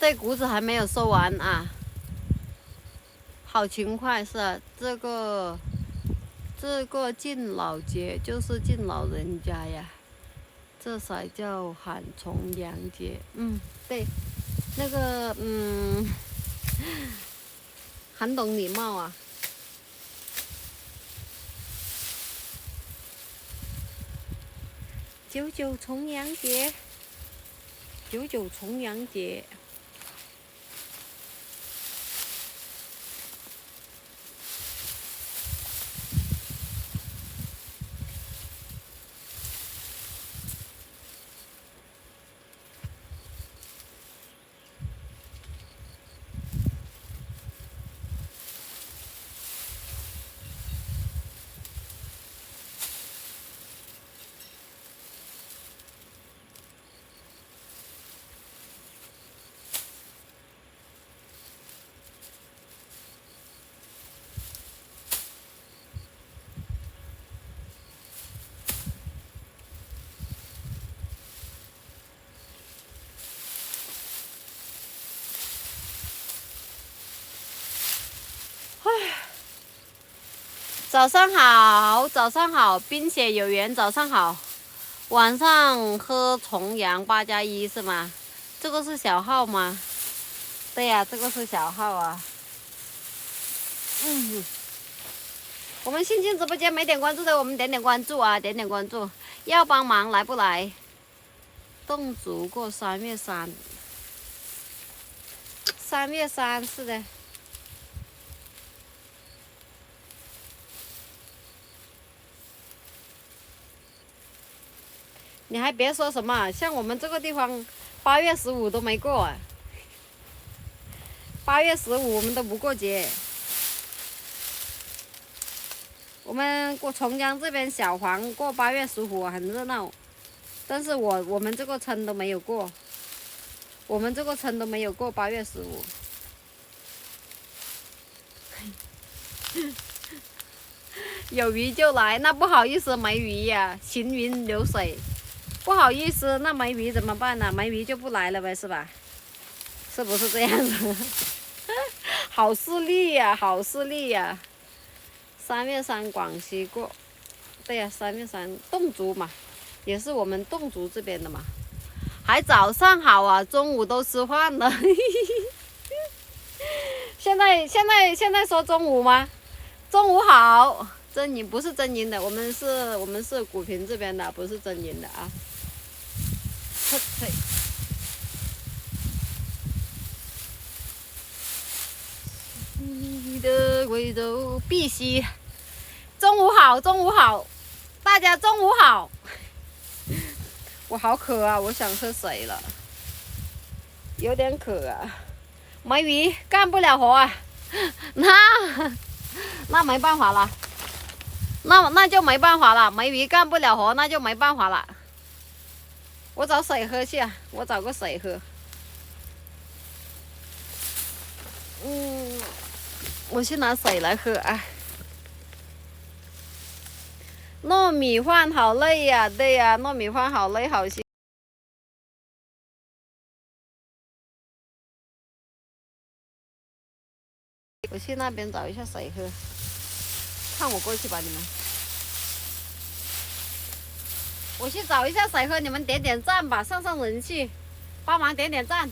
这谷子还没有收完啊，好勤快是啊，这个敬老节就是敬老人家呀，这才叫喊重阳节。对，那个很懂礼貌啊。99重阳节，99重阳节。早上好，早上好，冰雪有缘，早上好。晚上喝重阳8+1是吗？这个是小号吗？对呀，这个是小号啊。我们新进直播间没点关注的，我们点点关注啊，点点关注。要帮忙来不来？冻足过3月3，3月3是的。你还别说什么，像我们这个地方，8月15都没过啊。8月15我们都不过节。我们过重阳这边小黄过8月15很热闹，但是我们这个村都没有过，我们这个村都没有过8月15。有鱼就来，那不好意思没鱼呀，行云流水。不好意思，那没鱼怎么办呢？没鱼就不来了呗，是吧？是不是这样子？好势利呀，好势利呀！3月3广西过，对呀，3月3侗族嘛，也是我们侗族这边的嘛。还早上好啊，中午都吃饭了。现在说中午吗？中午好，真营不是真营的，我们是古平这边的，不是真营的啊。你的贵州碧溪，中午好，中午好，大家中午好。我好渴啊，我想喝水了，有点渴啊。没鱼干不了活啊，那没办法了，那就没办法了，没鱼干不了活，那就没办法了。我找水喝去啊，我找个水喝。我去拿水来喝啊。糯米饭好累呀，对呀，糯米饭好累好辛苦。我去那边找一下水喝，看我过去吧，你们。我去找一下水喝，你们点点赞吧，上人气，帮忙点点赞。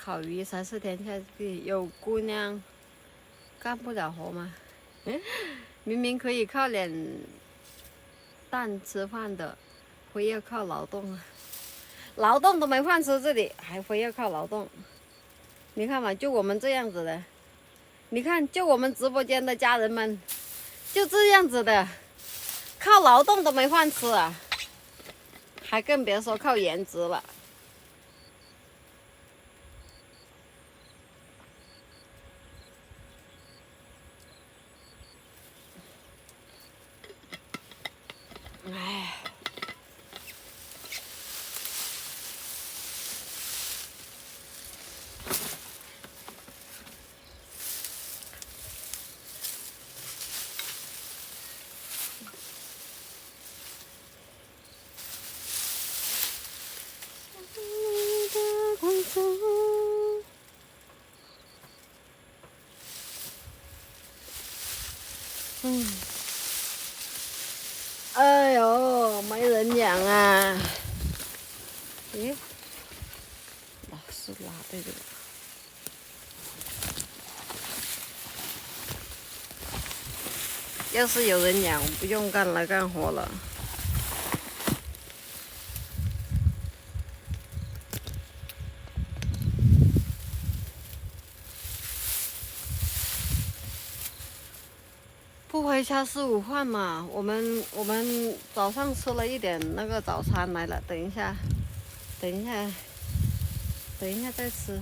烤鱼，3、4天下去，有姑娘干不了活吗？明明可以靠脸蛋吃饭的，非要靠劳动啊！劳动都没饭吃，这里还非要靠劳动。你看嘛，就我们这样子的，你看，就我们直播间的家人们，就这样子的，靠劳动都没饭吃啊，还更别说靠颜值了。哎。哎呦，没人养啊！咦，老是拉这个。要是有人养，我不用干活了。不回家吃午饭嘛？我们早上吃了一点那个早餐来了，等一下再吃，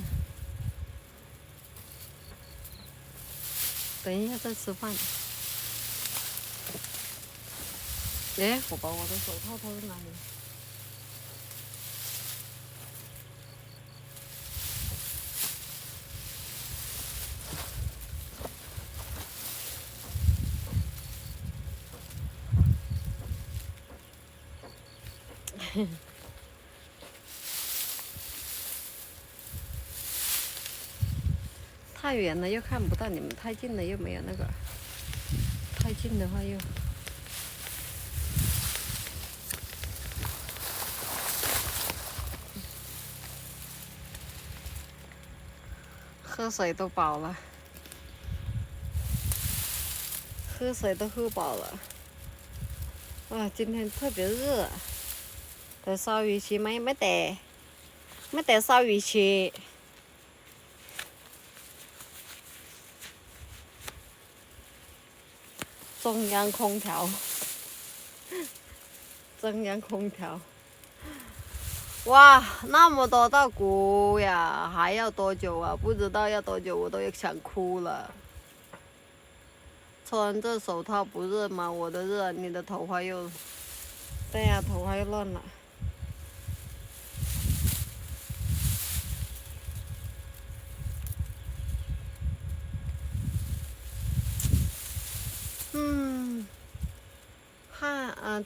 等一下再吃饭。哎，我把我的手套放在哪里？太远了又看不到你们，太近了又没有那个。太近的话又。喝水都饱了，喝水都喝饱了。哇，今天特别热。得烧鱼吃没得烧鱼吃。中央空调，中央空调。哇，那么多道菇呀，还要多久啊？不知道要多久，我都想哭了。穿这手套不热吗？我的热，你的头发又……对呀，头发又乱了。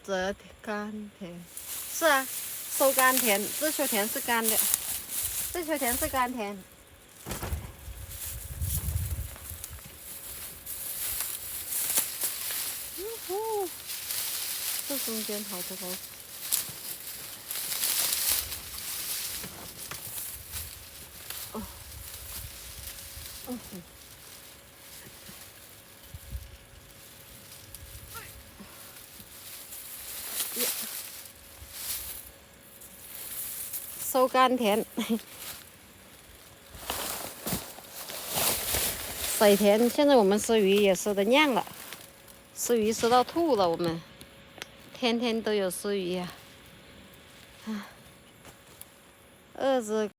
折甘甜，是啊，收甘甜，日秋甜是干的，日秋甜是甘甜。这中间好多老鼠。哦，收甘甜，水田。现在我们吃鱼也吃的酿了，吃鱼吃到吐了，我们天天都有吃鱼呀。饿着。